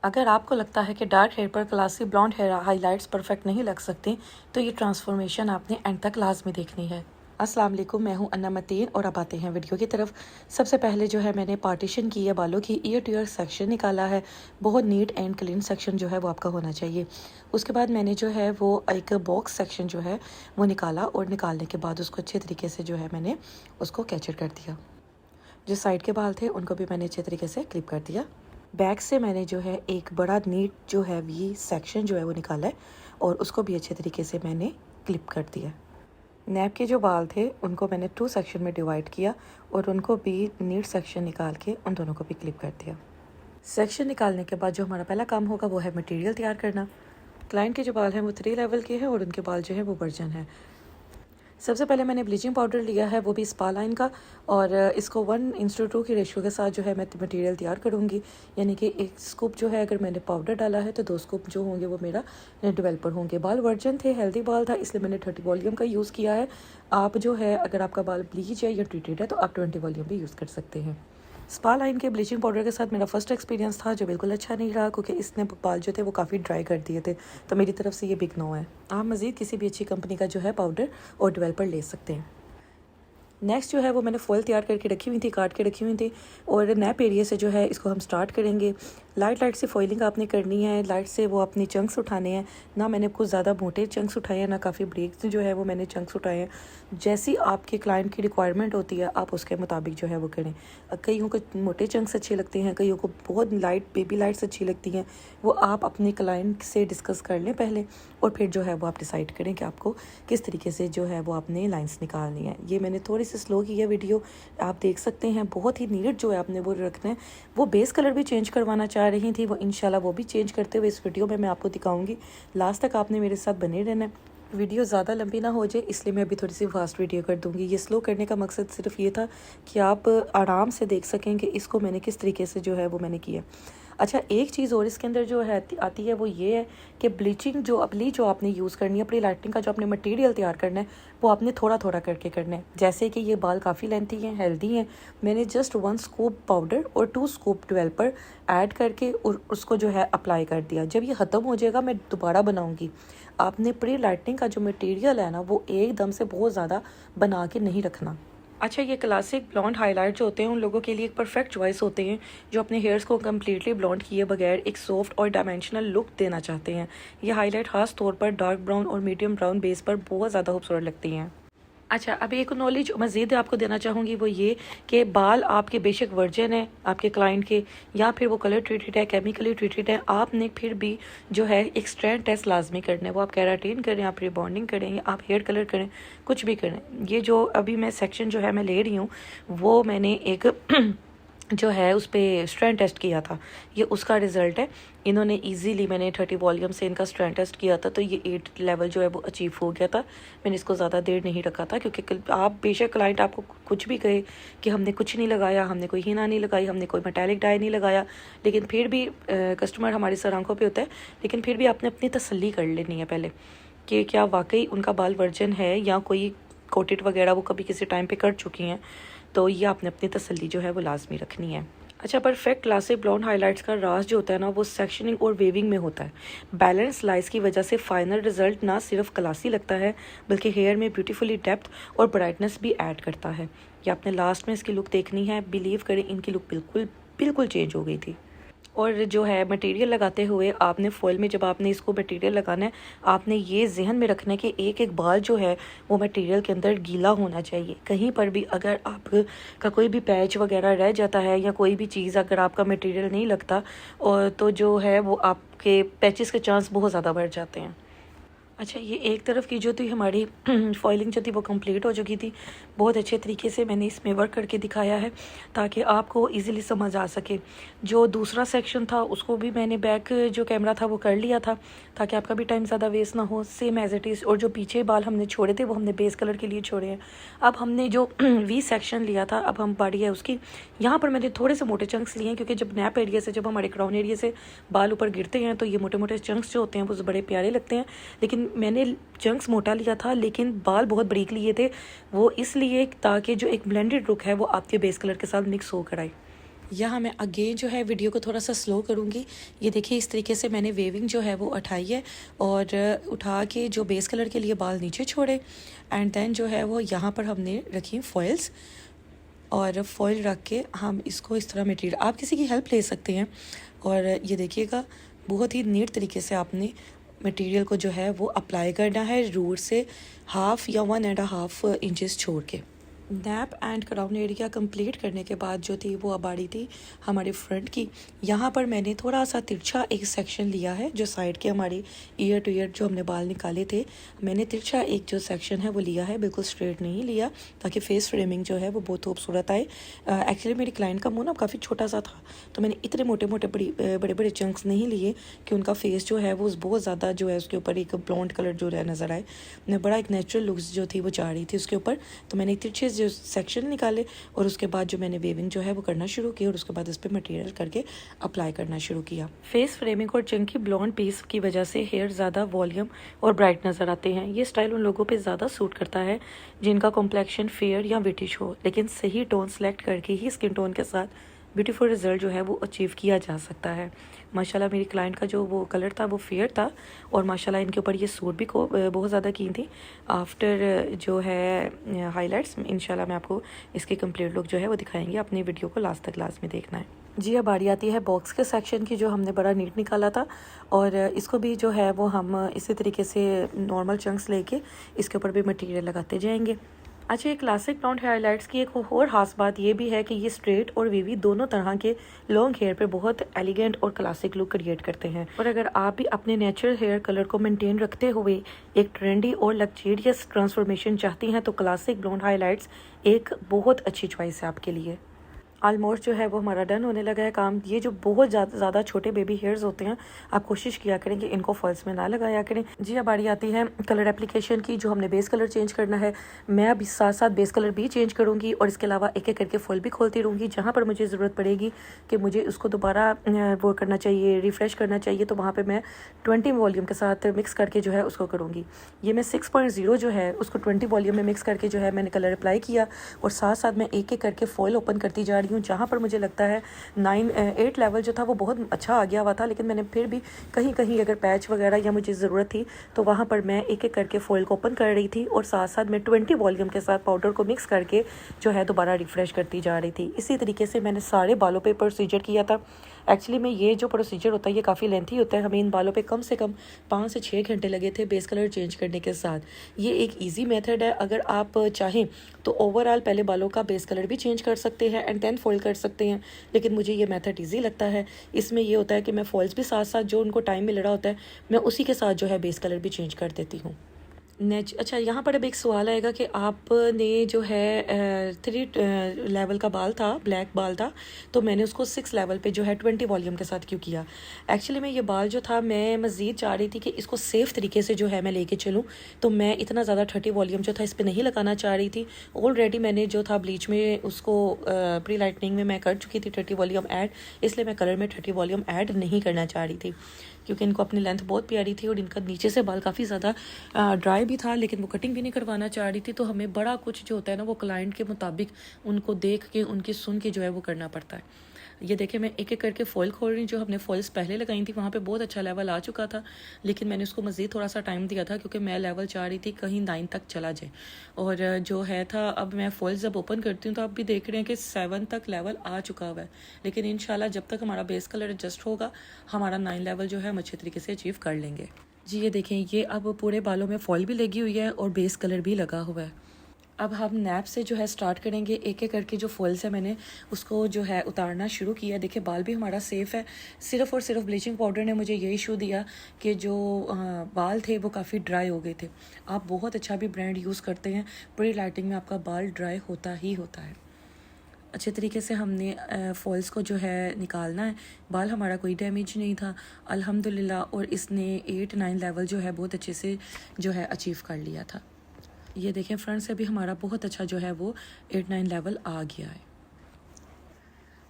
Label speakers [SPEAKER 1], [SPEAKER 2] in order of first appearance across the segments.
[SPEAKER 1] अगर आपको लगता है कि डार्क हेयर पर classy blonde hair highlights perfect नहीं लग सकते तो ये ट्रांसफॉर्मेशन आपने एंड तक लाजमी देखनी है। अस्सलाम वालेकुम, मैं हूं अन्ना मतीन और अब आते हैं वीडियो की तरफ। सबसे पहले जो है मैंने पार्टीशन की है बालों की, ईयर टू ईयर सेक्शन निकाला है। बहुत नीट एंड क्लीन सेक्शन जो है वो आपका होना चाहिए। उसके बाद मैंने जो है वो एक बॉक्स सेक्शन जो है वो निकाला और निकालने के बाद उसको अच्छे तरीके से जो है मैंने उसको कैचर कर दिया। जो साइड के बाल थे उनको भी मैंने अच्छे तरीके से क्लिप कर दिया। बैक से मैंने जो है एक बड़ा नीट जो है वी सेक्शन जो है वो निकाला है और उसको भी अच्छे तरीके से मैंने क्लिप कर दिया। नैप के जो बाल थे उनको मैंने 2 सेक्शन में डिवाइड किया और उनको भी नीट सेक्शन निकाल के उन दोनों को भी क्लिप कर दिया। सेक्शन निकालने के बाद जो हमारा पहला काम होगा वो है मटेरियल तैयार करना। क्लाइंट के जो बाल हैं वो 3 लेवल के हैं और उनके बाल जो है वो वर्जन है। सबसे पहले मैंने ब्लीचिंग पाउडर लिया है, वो भी स्पा लाइन का, और इसको 1:2 की रेशियो के साथ जो है मैं मटेरियल तैयार करूँगी। यानी कि 1 स्कूप जो है अगर मैंने पाउडर डाला है तो 2 स्कूप जो होंगे वो मेरा डेवलपर होंगे। बाल वर्जन थे, हेल्दी बाल था, इसलिए मैंने 30 वॉल्यूम का यूज़ किया है। आप जो है अगर आपका बाल ब्लीच है या ट्रीटेड है तो आप 20 वॉल्यूम भी यूज़ कर सकते हैं। स्पा लाइन के ब्लीचिंग पाउडर के साथ मेरा फर्स्ट एक्सपीरियंस था जो बिल्कुल अच्छा नहीं रहा, क्योंकि इसने बाल जो थे वो काफ़ी ड्राई कर दिए थे। तो मेरी तरफ से ये बिग नो है। आप मज़ीद किसी भी अच्छी कंपनी का जो है पाउडर और डेवलपर ले सकते हैं। नेक्स्ट जो है वो मैंने फॉयल तैयार करके रखी हुई थी, काट के रखी हुई थी, और नैप एरिया से जो है इसको हम स्टार्ट करेंगे। लाइट से फॉइलिंग आपने करनी है, लाइट से वो अपनी चंक्स उठाने हैं। ना मैंने कुछ ज़्यादा मोटे चंक्स उठाए हैं, ना काफ़ी ब्रेक्स जो है वो मैंने चंक्स उठाए हैं। जैसी आपके क्लाइंट की रिक्वायरमेंट होती है आप उसके मुताबिक जो है वो करें। कईयों को मोटे चंक्स अच्छे लगते हैं, कईयों को बहुत लाइट बेबी लाइट्स अच्छी लगती हैं। वो आप अपने क्लाइंट से डिस्कस कर लें पहले, और फिर जो है वो आप डिसाइड करें कि आपको किस तरीके से जो है वो आपने लाइंस निकालनी है। ये मैंने थोड़ी सी स्लो की है वीडियो, आप देख सकते हैं। बहुत ही नीट जो है आपने वो रखना है। वो बेस कलर भी चेंज करवाना चाह रही थी, वो इंशाल्लाह वो भी चेंज करते हुए इस वीडियो में मैं आपको दिखाऊंगी। लास्ट तक आपने मेरे साथ बने रहना है। वीडियो ज़्यादा लंबी ना हो जाए इसलिए मैं अभी थोड़ी सी फास्ट वीडियो कर दूंगी। ये स्लो करने का मकसद सिर्फ ये था कि आप आराम से देख सकें कि इसको मैंने किस तरीके से जो है वो मैंने किया। अच्छा, एक चीज़ और इसके अंदर जो है आती है वो ये है कि ब्लीचिंग जो आपने यूज़ करनी है, प्री लाइटनिंग का जो आपने मटेरियल तैयार करना है वो आपने थोड़ा थोड़ा करके करना है। जैसे कि ये बाल काफ़ी लेंथी हैं, हेल्दी हैं, मैंने जस्ट 1 स्कूप पाउडर और 2 स्कूप डेवलपर ऐड करके और उसको जो है अप्लाई कर दिया। जब ये ख़त्म हो जाएगा मैं दोबारा बनाऊँगी। आपने प्री लाइटनिंग का जो मटेरियल है ना वो एकदम से बहुत ज़्यादा बना के नहीं रखना। अच्छा, ये क्लासिक ब्लॉन्ड हाइलाइट जो होते हैं उन लोगों के लिए एक परफेक्ट चॉइस होते हैं जो अपने हेयर्स को कम्प्लीटली ब्लॉन्ड किए बगैर एक सॉफ्ट और डायमेंशनल लुक देना चाहते हैं। ये हाईलाइट खास तौर पर डार्क ब्राउन और मीडियम ब्राउन बेस पर बहुत ज़्यादा खूबसूरत लगती हैं। अच्छा, अब एक नॉलेज मज़ीद आपको देना चाहूँगी वो ये कि बाल आपके बेशक वर्जन है आपके क्लाइंट के, या फिर वो कलर ट्रीटेड है, केमिकली ट्रीटेड है, आपने फिर भी जो है एक स्ट्रैंड टेस्ट लाजमी करना है। वो आप केराटिन करें, आप रिबॉन्डिंग करें, या आप हेयर कलर करें, कुछ भी करें। ये जो अभी मैं सेक्शन जो है मैं ले रही हूँ वो मैंने एक जो है उस पर स्ट्रैंड टेस्ट किया था, ये उसका रिज़ल्ट है। इन्होंने इजीली, मैंने 30 वॉल्यूम से इनका स्ट्रैंड टेस्ट किया था तो ये 8 लेवल जो है वो अचीव हो गया था। मैंने इसको ज़्यादा देर नहीं रखा था, क्योंकि आप बेशक क्लाइंट आपको कुछ भी कहे कि हमने कुछ नहीं लगाया, हमने कोई हीना नहीं लगाई, हमने कोई मेटालिक डाई नहीं लगाया, लेकिन फिर भी कस्टमर हमारी सर आंखों पर होता है, लेकिन फिर भी आपने अपनी तसल्ली कर लेनी है पहले कि क्या वाकई उनका बाल वर्जन है या कोई कोटेड वगैरह वो कभी किसी टाइम पे कर चुकी हैं। तो ये आपने अपनी तसल्ली जो है वो लाजमी रखनी है। अच्छा, परफेक्ट क्लासिक ब्लॉन्ड हाइलाइट्स का राज जो होता है ना वो सेक्शनिंग और वेविंग में होता है। बैलेंस लाइस की वजह से फाइनल रिजल्ट ना सिर्फ क्लासी लगता है बल्कि हेयर में ब्यूटीफुली डेप्थ और ब्राइटनेस भी ऐड करता है। ये आपने लास्ट में इसकी लुक देखनी है, बिलीव करें इनकी लुक बिल्कुल चेंज हो गई थी। और जो है मटेरियल लगाते हुए आपने फॉइल में जब आपने इसको मटेरियल लगाना है आपने ये जहन में रखना है कि एक एक बाल जो है वो मटेरियल के अंदर गीला होना चाहिए। कहीं पर भी अगर आपका कोई भी पैच वगैरह रह जाता है या कोई भी चीज़ अगर आपका मटेरियल नहीं लगता और तो जो है वो आपके पैचेस के चांस बहुत ज़्यादा बढ़ जाते हैं। अच्छा, ये एक तरफ की जो थी हमारी फॉइलिंग जो थी वो कंप्लीट हो चुकी थी। बहुत अच्छे तरीके से मैंने इसमें वर्क करके दिखाया है ताकि आपको इजीली समझ आ सके। जो दूसरा सेक्शन था उसको भी मैंने बैक जो कैमरा था वो कर लिया था ताकि आपका भी टाइम ज़्यादा वेस्ट ना हो, सेम एज इट इज़। और जो पीछे बाल हमने छोड़े थे वो हमने बेस कलर के लिए छोड़े हैं। अब हमने जो वी सेक्शन लिया था अब हम बारी है उसकी। यहाँ पर मैंने थोड़े से मोटे चंक्स लिए हैं क्योंकि जब नैप एरिया से, जब हमारे क्राउन एरिया से बाल ऊपर गिरते हैं तो ये मोटे मोटे चंक्स जो होते हैं वो बड़े प्यारे लगते हैं। लेकिन मैंने चंक्स मोटा लिया था लेकिन बाल बहुत बारीक लिए थे, वो इसलिए ताकि जो एक ब्लेंडेड लुक है वो आपके बेस कलर के साथ मिक्स होकर आए। यहाँ मैं अगेन जो है वीडियो को थोड़ा सा स्लो करूँगी। ये देखिए इस तरीके से मैंने वेविंग जो है वो उठाई है और उठा के जो बेस कलर के लिए बाल नीचे छोड़े एंड देन जो है वो यहाँ पर हमने रखी फॉइल्स और फॉइल रख के हम इसको इस तरह मटेरियल, आप किसी की हेल्प ले सकते हैं। और ये देखिएगा बहुत ही नीट तरीके से आपने मटेरियल को जो है वो अप्लाई करना है रूट से 1/2 या 1.5 इंचेस छोड़ के। Nap and crown area complete करने के बाद जो थी वो आबाड़ी थी हमारे फ्रंट की। यहाँ पर मैंने थोड़ा सा तिरछा एक सेक्शन लिया है, जो साइड के हमारी ईयर टू ईयर जो हमने बाल निकाले थे, मैंने तिरछा एक जो सेक्शन है वो लिया है, बिल्कुल स्ट्रेट नहीं लिया, ताकि फेस फ्रेमिंग जो है वो बहुत खूबसूरत आए। एक्चुअली मेरी क्लाइंट का मुँह ना काफ़ी छोटा सा था, तो मैंने इतने मोटे मोटे बड़े बड़े चंक्स नहीं लिए कि उनका फेस जो है वो बहुत ज़्यादा जो है उसके ऊपर एक ब्लॉन्ड कलर जो है नज़र आए। मैं बड़ा एक नेचुरल लुक्स जो थी वो चाह रही थी उसके ऊपर, तो मैंने तिरछे जो सेक्शन निकाले और उसके बाद जो मैंने वेविंग जो है वो करना शुरू की और उसके बाद इस पर मटेरियल करके अप्लाई करना शुरू किया। फेस फ्रेमिंग और चंकी ब्लॉन्ड पीस की वजह से हेयर ज़्यादा वॉल्यूम और ब्राइट नज़र आते हैं। ये स्टाइल उन लोगों पे ज़्यादा सूट करता है जिनका कॉम्प्लेक्शन फेयर या ब्रिटिश हो, लेकिन सही टोन सेलेक्ट करके ही स्किन टोन के साथ ब्यूटीफुल रिजल्ट जो है वो अचीव किया जा सकता है। माशाल्लाह मेरी क्लाइंट का जो वो कलर था वो फेयर था और माशाल्लाह इनके ऊपर ये सूट भी बहुत ज़्यादा की थी। आफ्टर जो है हाइलाइट्स इंशाल्लाह मैं आपको इसकी कंप्लीट लुक जो है वो दिखाएंगे। अपनी वीडियो को लास्ट तक लास्ट में देखना है। जी अब बारी आती है बॉक्स के सेक्शन की, जो हमने बड़ा नीट निकाला था और इसको भी जो है वो हम इसी तरीके से नॉर्मल चंक्स लेके इसके ऊपर भी मटेरियल लगाते जाएंगे। अच्छा, ये क्लासिक ब्लॉन्ड हाइलाइट्स की एक और ख़ास बात ये भी है कि ये स्ट्रेट और वीवी दोनों तरह के लॉन्ग हेयर पे बहुत एलिगेंट और क्लासिक लुक क्रिएट करते हैं। और अगर आप भी अपने नेचुरल हेयर कलर को मेंटेन रखते हुए एक ट्रेंडी और लग्जरियस ट्रांसफॉर्मेशन चाहती हैं तो क्लासिक ब्लॉन्ड हाइलाइट्स एक बहुत अच्छी चॉइस है आपके लिए। ऑलमोस्ट जो है वो हमारा डन होने लगा है काम। ये जो बहुत ज़्यादा छोटे बेबी हेयर्स होते हैं, आप कोशिश किया करें कि इनको फॉल्स में ना लगाया करें। जी अब बारी आती है कलर एप्लीकेशन की, जो हमने बेस कलर चेंज करना है। मैं अभी साथ साथ बेस कलर भी चेंज करूँगी और इसके अलावा एक एक करके फॉल भी खोलती रहूँगी। जहाँ पर मुझे ज़रूरत पड़ेगी कि मुझे उसको दोबारा वो करना चाहिए, रिफ़्रेश करना चाहिए, तो वहाँ पर मैं 20 वॉल्यूम के साथ मिक्स करके जो है उसको करूँगी। ये मैं 6.0 जो है उसको 20 वॉल्यूम में मिक्स करके जो है मैंने कलर अप्लाई किया और साथ साथ मैं एक एक करके फॉल ओपन करती जा रही हूँ। जहाँ पर मुझे लगता है 8 लेवल जो था वो बहुत अच्छा आ गया हुआ था, लेकिन मैंने फिर भी कहीं कहीं अगर पैच वगैरह या मुझे ज़रूरत थी तो वहाँ पर मैं एक एक करके फॉइल को ओपन कर रही थी और साथ साथ मैं 20 वॉल्यूम के साथ पाउडर को मिक्स करके जो है दोबारा रिफ़्रेश करती जा रही थी। इसी तरीके से मैंने सारे बालों पे प्रोसीजर किया था। एक्चुअली में ये जो प्रोसीजर होता है ये काफ़ी लेंथी होता है, हमें इन बालों पे कम से कम 5 से 6 घंटे लगे थे बेस कलर चेंज करने के साथ। ये एक इजी मेथड है, अगर आप चाहें तो ओवरऑल पहले बालों का बेस कलर भी चेंज कर सकते हैं एंड देन फोल्ड कर सकते हैं, लेकिन मुझे ये मेथड इजी लगता है। इसमें ये होता है कि मैं फॉल्स भी साथ साथ जो उनको टाइम मिल रहा होता है मैं उसी के साथ जो है बेस कलर भी चेंज कर देती हूँ। अच्छा, यहाँ पर अब एक सवाल आएगा कि आपने जो है 3 लेवल का बाल था, ब्लैक बाल था, तो मैंने उसको 6 लेवल पे जो है 20 वॉल्यूम के साथ क्यों किया। एक्चुअली में ये बाल जो था मैं मज़ीद चाह रही थी कि इसको सेफ़ तरीके से जो है मैं लेके चलूँ, तो मैं इतना ज़्यादा 30 वॉल्यूम जो था इस पर नहीं लगाना चाह रही थी। ऑलरेडी मैंने जो था ब्लीच में उसको प्री लाइटनिंग में मैं कर चुकी थी 30 वॉल्यूम ऐड, इसलिए मैं कलर में 30 वॉल्यूम ऐड नहीं करना चाह रही थी, क्योंकि इनको अपनी लेंथ बहुत प्यारी थी और इनका नीचे से बाल काफ़ी ज़्यादा ड्राई भी था, लेकिन वो कटिंग भी नहीं करवाना चाह रही थी। तो हमें बड़ा कुछ जो होता है ना वो क्लाइंट के मुताबिक उनको देख के उनकी सुन के जो है वो करना पड़ता है। ये देखें मैं एक एक करके फॉइल खोल रही हूँ। जो हमने फॉइल्स पहले लगाई थी वहाँ पे बहुत अच्छा लेवल आ चुका था, लेकिन मैंने उसको मज़ीद थोड़ा सा टाइम दिया था क्योंकि मैं लेवल चाह रही थी कहीं 9 तक चला जाए। और जो है था अब मैं फॉइल्स जब ओपन करती हूँ तो आप भी देख रहे हैं कि 7 तक लेवल आ चुका हुआ है, लेकिन इंशाल्लाह जब तक हमारा बेस कलर एडजस्ट होगा हमारा 9 लेवल जो है हम अच्छे तरीके से अचीव कर लेंगे। जी ये देखें, ये अब पूरे बालों में फॉइल भी लगी हुई है और बेस कलर भी लगा हुआ है। अब हम नैप से जो है स्टार्ट करेंगे। एक एक करके जो फॉल्स है मैंने उसको जो है उतारना शुरू किया। देखिए बाल भी हमारा सेफ़ है। सिर्फ़ और सिर्फ ब्लीचिंग पाउडर ने मुझे ये इशू दिया कि जो बाल थे वो काफ़ी ड्राई हो गए थे। आप बहुत अच्छा भी ब्रांड यूज़ करते हैं, प्री लाइटिंग में आपका बाल ड्राई होता ही होता है। अच्छे तरीके से हमने फॉल्स को जो है निकालना है। बाल हमारा कोई डैमेज नहीं था अल्हम्दुलिल्लाह, और इसने 8-9 लेवल जो है बहुत अच्छे से जो है अचीव कर लिया था। ये देखें फ्रंट से भी हमारा बहुत अच्छा जो है वो 8-9 लेवल आ गया है।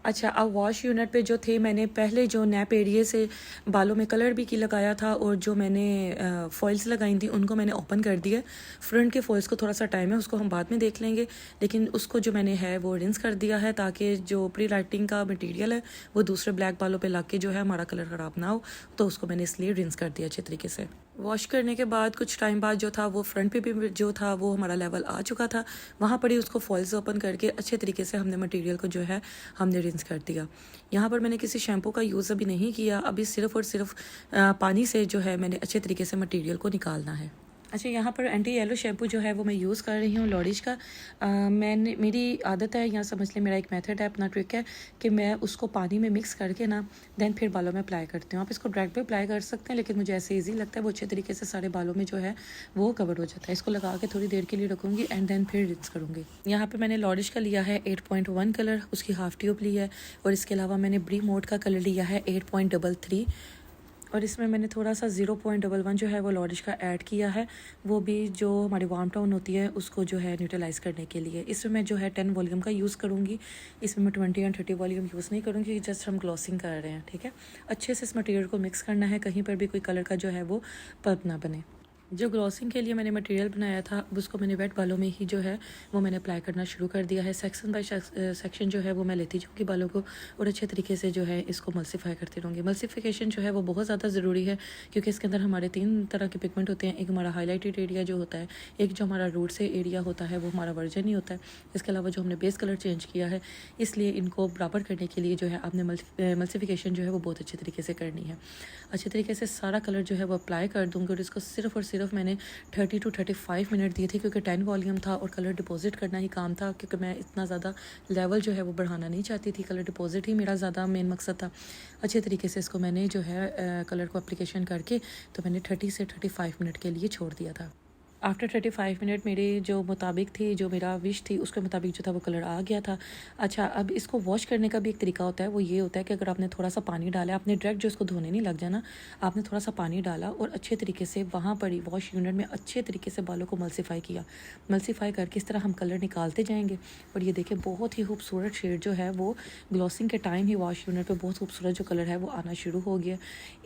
[SPEAKER 1] अच्छा, अब वॉश यूनिट पे जो थे, मैंने पहले जो नैप एरिए से बालों में कलर भी की लगाया था और जो मैंने फॉइल्स लगाई थी उनको मैंने ओपन कर दिया। फ्रंट के फॉइल्स को थोड़ा सा टाइम है, उसको हम बाद में देख लेंगे, लेकिन उसको जो मैंने है वो रिंस कर दिया है ताकि जो प्री राइटिंग का मटेरियल है वो दूसरे ब्लैक बालों पे लग के जो है हमारा कलर ख़राब ना हो, तो उसको मैंने इसलिए रिंस कर दिया अच्छे तरीके से। वॉश करने के बाद कुछ टाइम बाद जो था वो फ्रंट पे भी जो था वो हमारा लेवल आ चुका था, वहाँ पर ही उसको फॉइल्स ओपन करके अच्छे तरीके से हमने मटेरियल को जो है हमने रिंस कर दिया। यहाँ पर मैंने किसी शैम्पू का यूज़ अभी नहीं किया, अभी सिर्फ़ और सिर्फ पानी से जो है मैंने अच्छे तरीके से मटेरियल को निकालना है। अच्छा, यहाँ पर एंटी येलो शैम्पू जो है वो मैं यूज़ कर रही हूँ लॉरिश का। मैंने मेरी आदत है, यहाँ समझ लें मेरा एक मेथड है, अपना ट्रिक है कि मैं उसको पानी में मिक्स करके ना देन फिर बालों में अप्लाई करती हूँ। आप इसको डायरेक्ट भी अप्लाई कर सकते हैं, लेकिन मुझे ऐसे ईजी लगता है, वो अच्छे तरीके से सारे बालों में जो है वो कवर हो जाता है। इसको लगा के थोड़ी देर के लिए रखूँगी एंड देन फिर रिंस करूँगी। यहाँ पर मैंने लॉरिश का लिया है 8.1 कलर, उसकी हाफ ट्यूब ली है, और इसके अलावा मैंने ब्री मोड का कलर लिया है 8.33, और इसमें मैंने थोड़ा सा 0.11 जो है वो लॉरिश का ऐड किया है, वो भी जो हमारी वार्म टोन होती है उसको जो है न्यूट्रलाइज़ करने के लिए। इसमें मैं जो है 10 वॉल्यूम का यूज़ करूँगी, इसमें मैं 20 एंड 30 वॉल्यूम यूज़ नहीं करूँगी, जस्ट हम ग्लॉसिंग कर रहे हैं, ठीक है। अच्छे से इस मटेरियल को मिक्स करना है, कहीं पर भी कोई कलर का जो है वो पल्प ना बने। जो ग्लॉसिंग के लिए मैंने मटेरियल बनाया था अब उसको मैंने वेट बालों में ही जो है वो मैंने अप्लाई करना शुरू कर दिया है। सेक्शन बाय सेक्शन जो है वो मैं लेती जाऊँगी बालों को और अच्छे तरीके से जो है इसको मल्सीफाई करती रहूँगी। मल्सीफिकेशन जो है वो बहुत ज़्यादा ज़रूरी है, क्योंकि इसके अंदर हमारे 3 तरह के पिगमेंट होते हैं। एक हमारा हाईलाइटेड एरिया जो होता है, एक जो हमारा रूट से एरिया होता है वो हमारा वर्जन ही होता है। इसके अलावा जो हमने बेस कलर चेंज किया है, इसलिए इनको बराबर करने के लिए जो है आपने मल्सीफिकेशन जो है वो बहुत अच्छे तरीके से करनी है। अच्छे तरीके से सारा कलर जो है वो अप्लाई कर दूँगी, और इसको सिर्फ और सिर्फ मैंने 30 to 35 मिनट दिए थे, क्योंकि 10 वॉल्यूम था और कलर डिपॉजिट करना ही काम था, क्योंकि मैं इतना ज़्यादा लेवल जो है वो बढ़ाना नहीं चाहती थी। कलर डिपॉजिट ही मेरा ज़्यादा मेन मकसद था। अच्छे तरीके से इसको मैंने जो है कलर को एप्लीकेशन करके तो मैंने 30 से 35 मिनट के लिए छोड़ दिया था। आफ्टर 35 मिनट मेरे जो मुताबिक थी, जो मेरा विश थी उसके मुताबिक जो था वो कलर आ गया था। अच्छा, अब इसको वॉश करने का भी एक तरीका होता है, वो ये होता है कि अगर आपने थोड़ा सा पानी डाला, आपने डायरेक्ट जो इसको धोने नहीं लग जाना, आपने थोड़ा सा पानी डाला और अच्छे तरीके से वहाँ पर ही वॉश यूनिट में अच्छे तरीके से बालों को मल्सीफाई किया। मल्सीफाई करके इस तरह हम कलर निकालते जाएंगे, और ये देखें बहुत ही खूबसूरत शेड जो है वो ग्लॉसिंग के टाइम ही वॉश यूनिट पर बहुत खूबसूरत जो कलर है वो आना शुरू हो गया।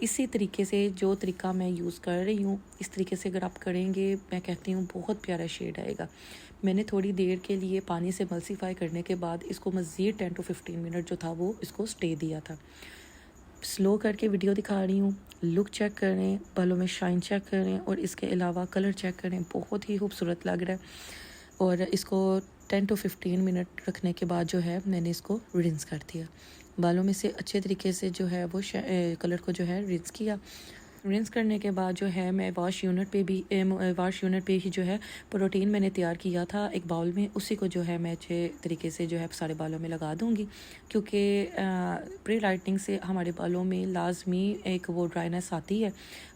[SPEAKER 1] इसी तरीके से जो तरीका मैं यूज़ कर रही हूँ, इस तरीके से अगर आप करेंगे, मैं कहती हूँ बहुत प्यारा शेड आएगा। मैंने थोड़ी देर के लिए पानी से मल्सीफाई करने के बाद इसको मज़ीद 10 to 15 मिनट जो था वो इसको स्टे दिया था। स्लो करके वीडियो दिखा रही हूँ, लुक चेक करें, बालों में शाइन चेक करें, और इसके अलावा कलर चेक करें, बहुत ही खूबसूरत लग रहा है। और इसको 10 to 15 मिनट रखने के बाद जो है मैंने इसको रिंस कर दिया। बालों में से अच्छे तरीके से जो है वो कलर को जो है रिंस किया। रिंस करने के बाद जो है मैं वॉश यूनिट पे ही जो है प्रोटीन मैंने तैयार किया था एक बाउल में, उसी को जो है मैं अच्छे तरीके से जो है सारे बालों में लगा दूंगी, क्योंकि प्री लाइटनिंग से हमारे बालों में लाजमी एक वो ड्राइनेस आती है।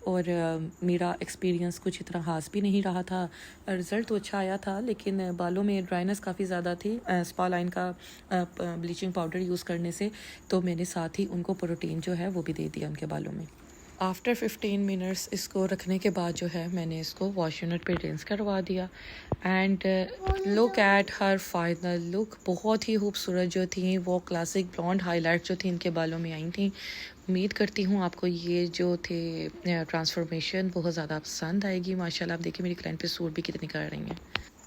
[SPEAKER 1] और मेरा एक्सपीरियंस कुछ इतना खास भी नहीं रहा था, रिज़ल्ट तो अच्छा आया था, लेकिन बालों में ड्राइनेस काफ़ी ज़्यादा थी स्पा लाइन का ब्लीचिंग पाउडर यूज़ करने से, तो मैंने साथ ही उनको प्रोटीन जो है वो भी दे दिया उनके बालों में। आफ्टर 15 मिनट्स इसको रखने के बाद जो है मैंने इसको वॉश यूनिट पे रिंस करवा दिया। And look at her final look, बहुत ही खूबसूरत जो थी वो क्लासिक ब्लॉन्ड हाईलाइट जो थी इनके बालों में आई थी। उम्मीद करती हूँ आपको ये जो थे ट्रांसफॉर्मेशन बहुत ज़्यादा पसंद आएगी। माशाल्लाह आप देखिए मेरी क्लाइंट पे सूट भी कितनी कर रही हैं।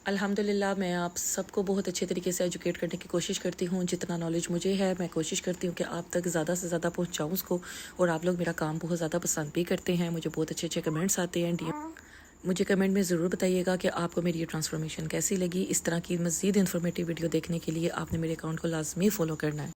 [SPEAKER 1] अल्हम्दुलिल्लाह मैं आप सबको बहुत अच्छे तरीके से एजुकेट करने की कोशिश करती हूँ। जितना नॉलेज मुझे है मैं कोशिश करती हूँ कि आप तक ज़्यादा से ज़्यादा पहुँचाऊँ उसको, और आप लोग मेरा काम बहुत ज़्यादा पसंद भी करते हैं। मुझे बहुत अच्छे अच्छे कमेंट्स आते हैं, मुझे कमेंट में ज़रूर बताइएगा कि आपको मेरी ये ट्रांसफॉर्मेशन कैसी लगी। इस तरह की मज़ीद इन्फॉर्मेटिव वीडियो देखने के लिए आपने मेरे अकाउंट को लाजमी फ़ॉलो करना है।